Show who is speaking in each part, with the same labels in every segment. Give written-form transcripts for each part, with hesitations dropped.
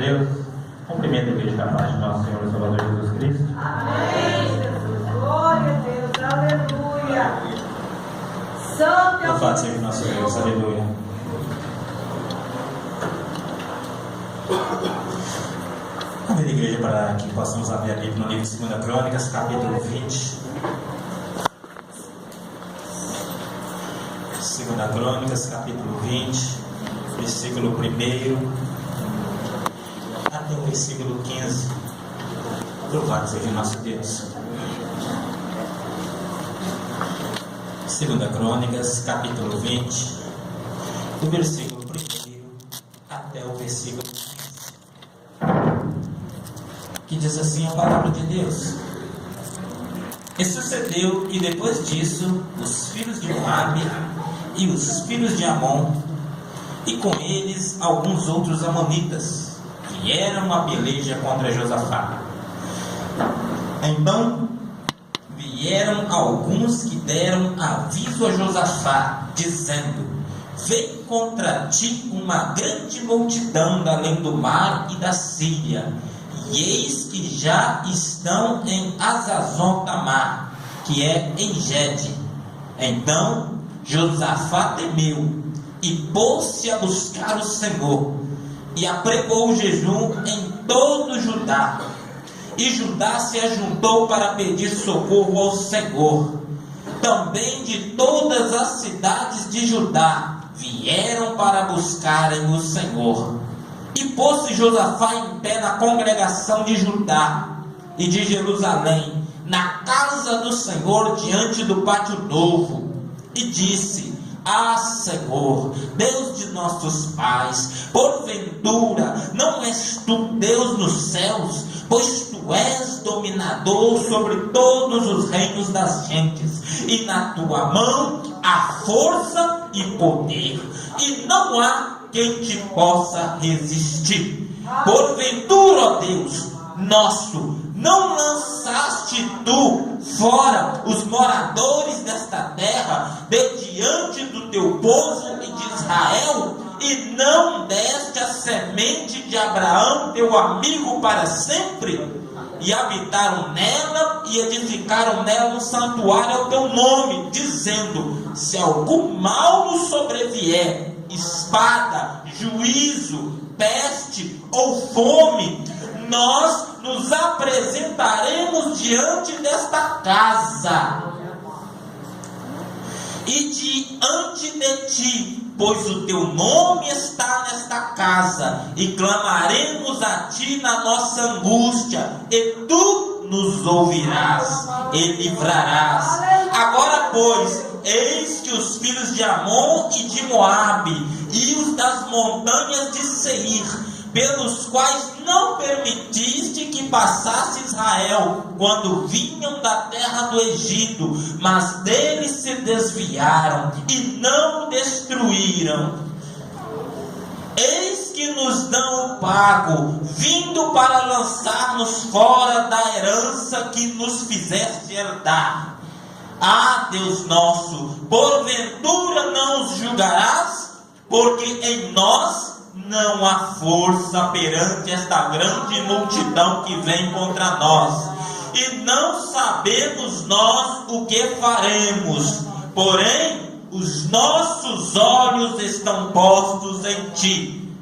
Speaker 1: Deus. Cumprimento a igreja da paz de nosso Senhor e Salvador Jesus Cristo.
Speaker 2: Amém, Jesus. Glória a Deus. Aleluia. Santo é o
Speaker 1: Louvado seja nosso Deus. Aleluia. Convido a igreja para que possamos abrir a Bíblia no livro de 2 Crônicas, capítulo 20. 2 Crônicas, capítulo 20, versículo 1 até o versículo 15. Louvado seja nosso Deus. 2 Crônicas, capítulo 20, do versículo 1 até o versículo 15. Que diz assim a palavra de Deus. E sucedeu que depois disso, os filhos de Moabe e os filhos de Amon, e com eles alguns outros amonitas, vieram a peleja contra Josafá. Então vieram alguns que deram aviso a Josafá, dizendo: vem contra ti uma grande multidão da além do mar e da Síria, e eis que já estão em Hazazon Tamar, que é em Gede. Então Josafá temeu e pôs-se a buscar o Senhor, e apregou o jejum em todo Judá. E Judá se ajuntou para pedir socorro ao Senhor. Também de todas as cidades de Judá vieram para buscarem o Senhor. E pôs-se Josafá em pé na congregação de Judá e de Jerusalém, na casa do Senhor, diante do pátio novo, e disse: ah, Senhor, Deus de nossos pais, porventura não és tu Deus nos céus, pois tu és dominador sobre todos os reinos das gentes, e na tua mão há força e poder, e não há quem te possa resistir. Porventura, ó Deus nosso, não lançaste tu fora os moradores desta terra de diante do teu povo e de Israel, e não deste a semente de Abraão teu amigo para sempre? E habitaram nela e edificaram nela um santuário ao teu nome, dizendo: se algum mal nos sobrevier, espada, juízo, peste ou fome, nós nos apresentaremos diante desta casa e diante de ti, pois o teu nome está nesta casa, e clamaremos a ti na nossa angústia, e tu nos ouvirás e livrarás. Agora, pois, eis que os filhos de Amon e de Moabe e os das montanhas de Seir, pelos quais não permitiste que passasse Israel quando vinham da terra do Egito, mas deles se desviaram e não o destruíram, eis que nos dão o pago, vindo para lançar-nos fora da herança que nos fizeste herdar. Ah, Deus nosso, porventura não os julgarás, porque em nós não há força perante esta grande multidão que vem contra nós, e não sabemos nós o que faremos, porém os nossos olhos estão postos em ti.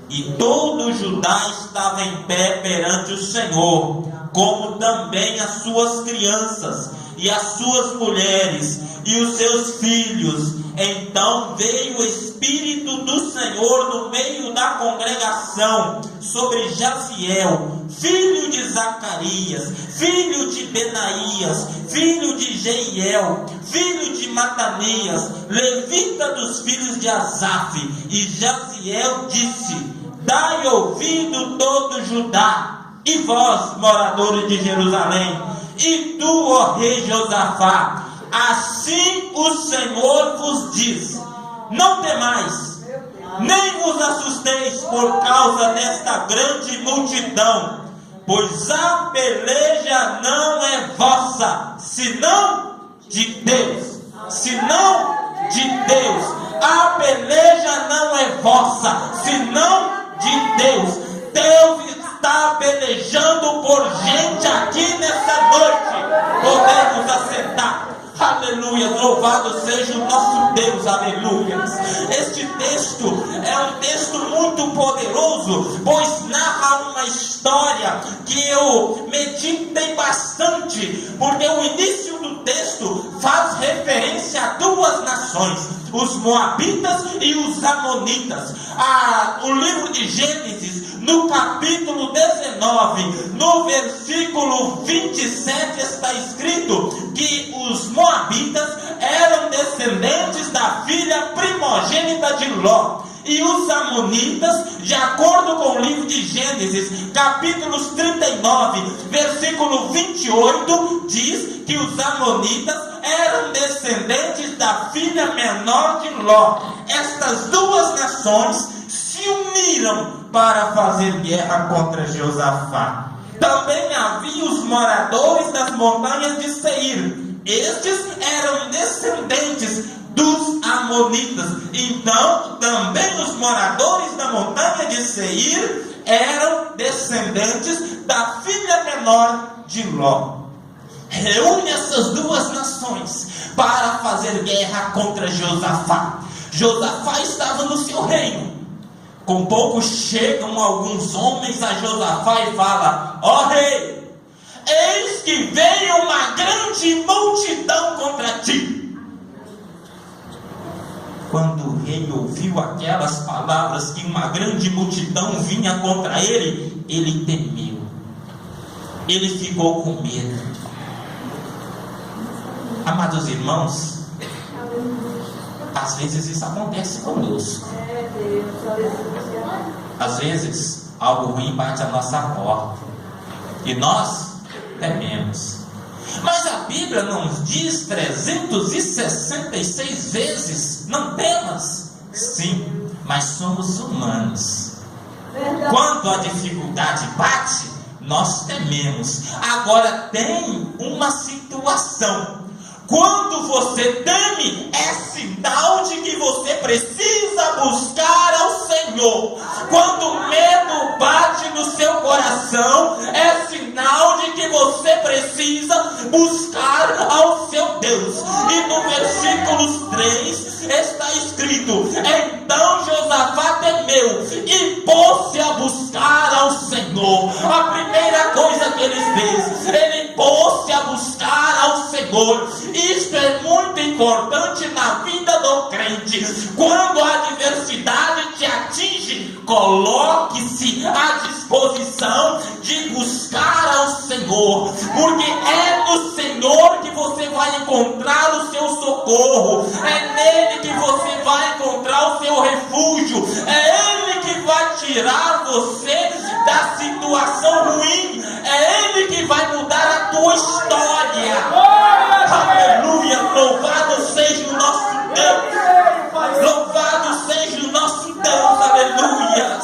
Speaker 1: E todo Judá estava em pé perante o Senhor, como também as suas crianças e as suas mulheres e os seus filhos. Então veio o Espírito do Senhor no meio da congregação sobre Jaziel, filho de Zacarias, filho de Benaías, filho de Jeiel, filho de Matanias, levita dos filhos de Asaf. E Jaziel disse: dai ouvido todo Judá, e vós, moradores de Jerusalém, e tu, ó rei Josafá, assim o Senhor vos diz: não temais, nem vos assusteis por causa desta grande multidão, pois a peleja não é vossa, senão de Deus. Senão de Deus. A peleja não é vossa, senão de Deus. Teu louvado seja o nosso Deus, aleluia. Este texto é um texto muito poderoso, pois narra uma história que eu meditei bastante, porque o início do texto faz referência a duas nações, os moabitas e os amonitas. O livro de Gênesis, no capítulo 19, no versículo 27, está escrito que os moabitas eram descendentes da filha primogênita de Ló. E os amonitas, de acordo com o livro de Gênesis, capítulos 39, versículo 28, diz que os amonitas eram descendentes da filha menor de Ló. Estas duas nações se uniram para fazer guerra contra Josafá. Também havia os moradores das montanhas de Seir. Estes eram descendentes dos amonitas. Então, também os moradores da montanha de Seir eram descendentes da filha menor de Ló. Reúne essas duas nações para fazer guerra contra Josafá. Josafá estava no seu reino. Com pouco chegam alguns homens a Josafá e falam: ó rei, eis que veio uma grande multidão contra ti. Quando o rei ouviu aquelas palavras, que uma grande multidão vinha contra ele, ele temeu. Ele ficou com medo. Amados irmãos, às vezes isso acontece conosco. Às vezes algo ruim bate a nossa porta e nós tememos. Mas a Bíblia nos diz 366 vezes: não temas. Sim, mas somos humanos. Quando a dificuldade bate, nós tememos. Agora tem uma situação. Quando você teme, é sinal de que você precisa buscar ao Senhor. Quando o medo bate no seu coração, é sinal de que você precisa buscar ao seu Deus. E no versículo 3 está escrito: então Josafá temeu e pôs-se a buscar ao Senhor. A primeira coisa que ele fez, ele pôs-se a buscar ao Senhor. Isto é muito importante na vida do crente. Quando a adversidade te atinge, coloque-se à disposição de buscar ao Senhor, porque é no Senhor que você vai encontrar o seu socorro, é nele que você vai encontrar o seu refúgio, é ele que vai tirar você da situação ruim, é ele que vai mudar a tua história. Aleluia, louvado seja o nosso Deus, louvado seja o nosso Deus, aleluia.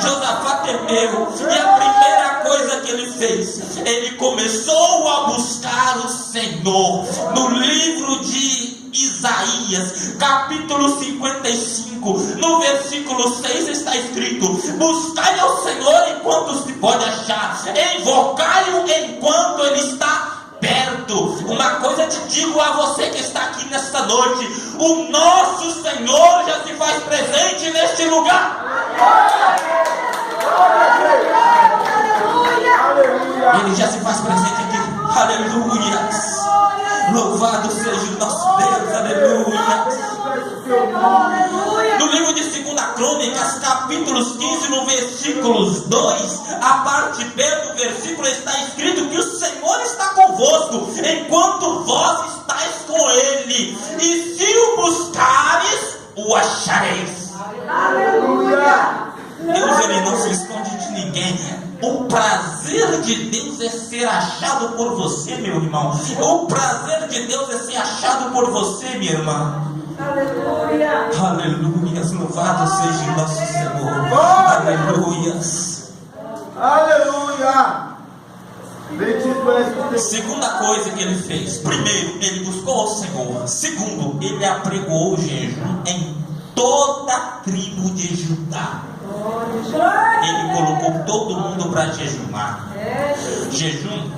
Speaker 1: Josafá temeu, e a primeira coisa que ele fez, ele começou a buscar o Senhor. No livro de Isaías, capítulo 55, no versículo 6 está escrito: buscai ao Senhor enquanto se pode achar, invocai-o enquanto ele está perto. Uma coisa te digo a você que está aqui nesta noite: o nosso Senhor já se faz presente neste lugar. Ele já se faz presente aqui. Aleluia. Louvado seja o nosso Deus. Aleluia. No livro de 2 Crônicas, capítulos 15, no versículos 2, a parte B do versículo está escrito que o Senhor está convosco enquanto vós estáis com ele, e se o buscares, o achareis. Aleluia. Deus, ele não se esconde de ninguém. O prazer de Deus é ser achado por você, meu irmão. O prazer de Deus é ser achado por você, minha irmã. Aleluia. Aleluia. Louvado seja o nosso Senhor. Aleluia.
Speaker 3: Aleluia.
Speaker 1: Segunda coisa que ele fez: primeiro, ele buscou o Senhor. Segundo, ele apregou o jejum em toda a tribo de Judá. Ele colocou todo mundo para jejuar. Jejum,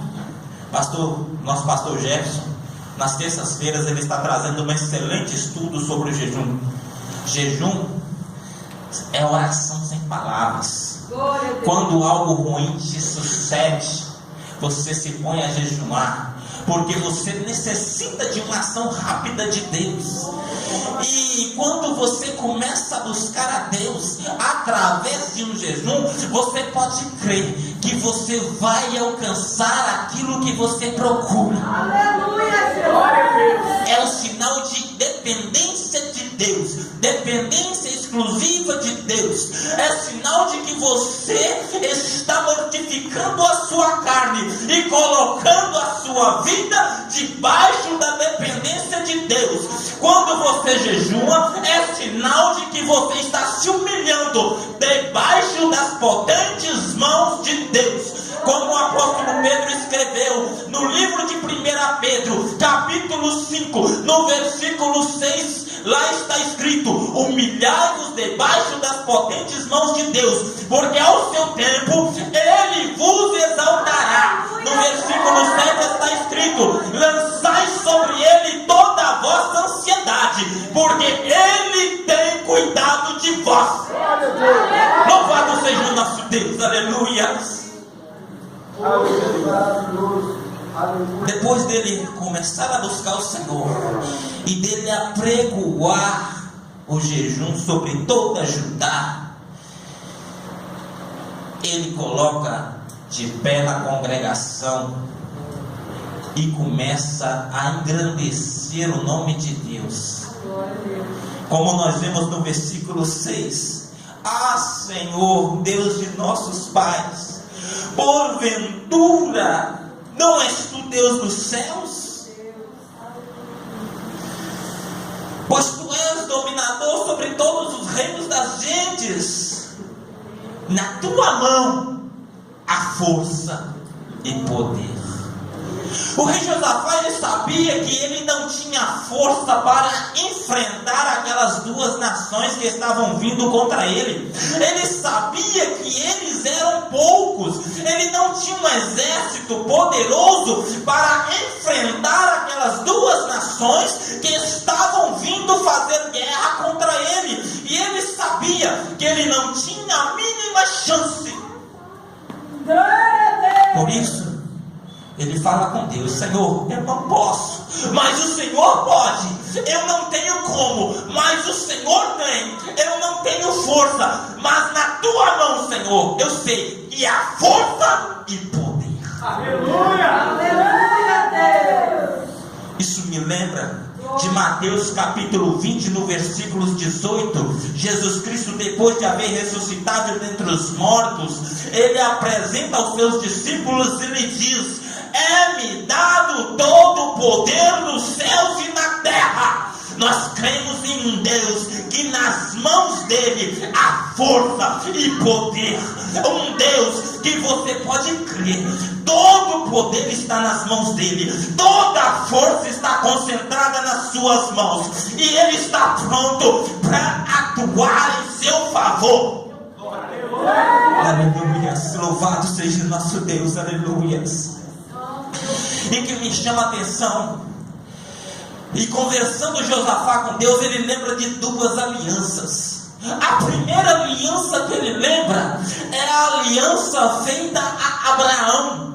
Speaker 1: nosso pastor Jefferson Nas terças-feiras ele está trazendo um excelente estudo sobre o jejum. Jejum é oração sem palavras. Quando algo ruim te sucede, você se põe a jejuar, porque você necessita de uma ação rápida de Deus. E quando você começa a buscar a Deus através de um jejum, você pode crer que você vai alcançar aquilo que você procura.
Speaker 2: Aleluia, Senhor.
Speaker 1: É o sinal de dependência de Deus, dependência exclusiva de Deus. É sinal de que você está mortificando a sua carne e colocando a sua vida debaixo da dependência de Deus. Quando você jejua, é sinal de que você está se humilhando debaixo das potentes mãos de Deus. Como o apóstolo Pedro escreveu no livro de 1 Pedro, capítulo 5, no versículo 6, lá está escrito: humilhai-vos debaixo das potentes mãos de Deus, porque ao seu tempo Ele vos exaltará. No versículo 7 está escrito: lançai sobre Ele toda a vossa ansiedade, porque Ele tem cuidado de vós. Louvado seja o nosso Deus, aleluia. Depois dele começar a buscar o Senhor e dele apregoar o jejum sobre toda Judá, ele coloca de pé na congregação e começa a engrandecer o nome de Deus. Como nós vemos no versículo 6: ah, Senhor, Deus de nossos pais, porventura não és tu Deus dos céus? Pois tu és dominador sobre todos os reinos das gentes. Na tua mão há força e poder. O rei Josafá, ele sabia que ele não tinha força para enfrentar aquelas duas nações que estavam vindo contra ele. Ele sabia que eles eram poucos. Ele não tinha um exército poderoso para enfrentar aquelas duas nações que estavam vindo fazer guerra contra ele. E ele sabia que ele não tinha a mínima chance. Por isso, ele fala com Deus: Senhor, eu não posso, mas o Senhor pode. Eu não tenho como, mas o Senhor tem. Eu não tenho força, mas na tua mão, Senhor, eu sei que há força e poder.
Speaker 2: Aleluia! Aleluia, Deus!
Speaker 1: Isso me lembra de Mateus capítulo 20, no versículo 18. Jesus Cristo, depois de haver ressuscitado dentre os mortos, ele apresenta aos seus discípulos e lhe diz: é-me dado todo o poder nos céus e na terra. Nós cremos em um Deus que nas mãos dele há força e poder. Um Deus que você pode crer. Todo o poder está nas mãos dele. Toda a força está concentrada nas suas mãos. E ele está pronto para atuar em seu favor. Aleluia. Louvado seja nosso Deus. Aleluia. E que me chama a atenção, e conversando Josafá com Deus, ele lembra de duas alianças. A primeira aliança que ele lembra é a aliança feita a Abraão.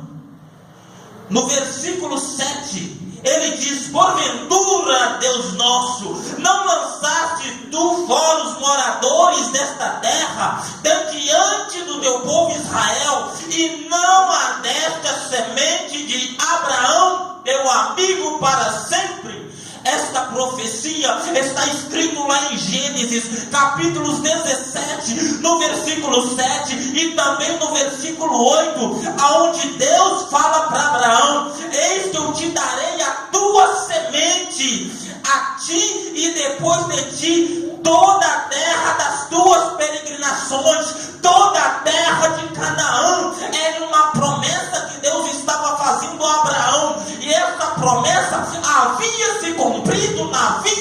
Speaker 1: No versículo 7, ele diz: porventura, Deus nosso, não lançaste tu fora os moradores desta terra, diante do teu povo Israel, e não adeste a semente de Abraão, teu amigo, para sempre? Esta profecia está escrito lá em Gênesis, capítulos 17, no versículo 7 e também no versículo 8, aonde Deus fala para Abraão: eis que eu te darei a tua semente, a ti e depois de ti toda a terra das tuas peregrinações, toda a terra de Canaã. Era uma promessa que Deus estava fazendo a Abraão, e essa promessa havia se cumprido na vida